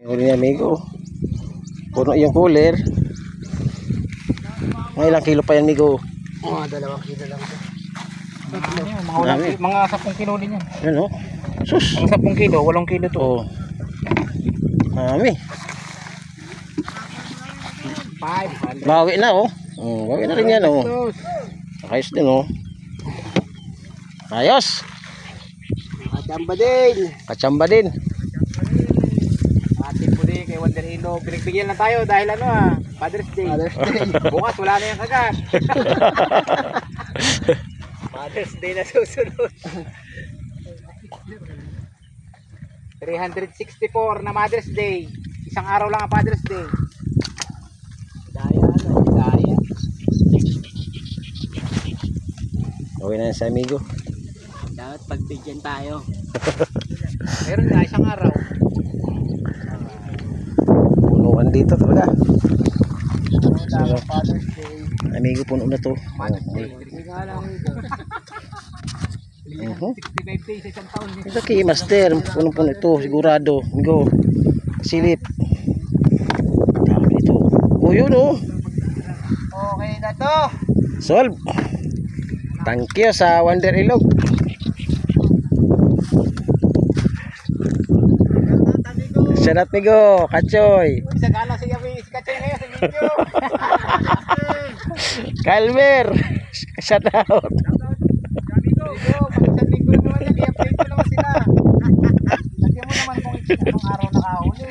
Huli ni amigo. Puno yung cooler. Mga ilang kilo pa yan, amigo? Mga 2 kilo lang ito. Mga 10 kilo din yan. Ano? Sus! Ang 10 kilo, 8 kilo to. Oo. Mami. 500. Bawi na, oh. Bawi na rin yan, oh. Ayos din, oh. Ayos. Kachamba din. Kachamba din. Ating po din kay Wonder Hilo. Pinagbigyan lang tayo dahil Father's Day. Bukas wala na yung kagat. Father's Day na susunod. 364 na Mother's Day. Isang araw lang ang Father's Day. Daya. Bawi na yan sa amigo. Dapat pagbigyan tayo. Meron na isang araw. Punuan dito talaga. Father's Day. Amigo, puno na to. Mother's Day. Hindi nga lang ito. 65 days sa isang taon. Ito kay Master. Puno-puno ito. Sigurado. Amigo. Silip. Dami ito. Oh, yun, oh. Okay na to. Solve. Thank you sa Wonder Ilog. Shout out, amigo. Kachoy. Isa gala si Kachoy ngayon sa video. Calmer. Shout out. Amigo, pag-isang linggo naman yan, i-update ko naman sila. Lagyan mo naman kung anong araw nakahuli.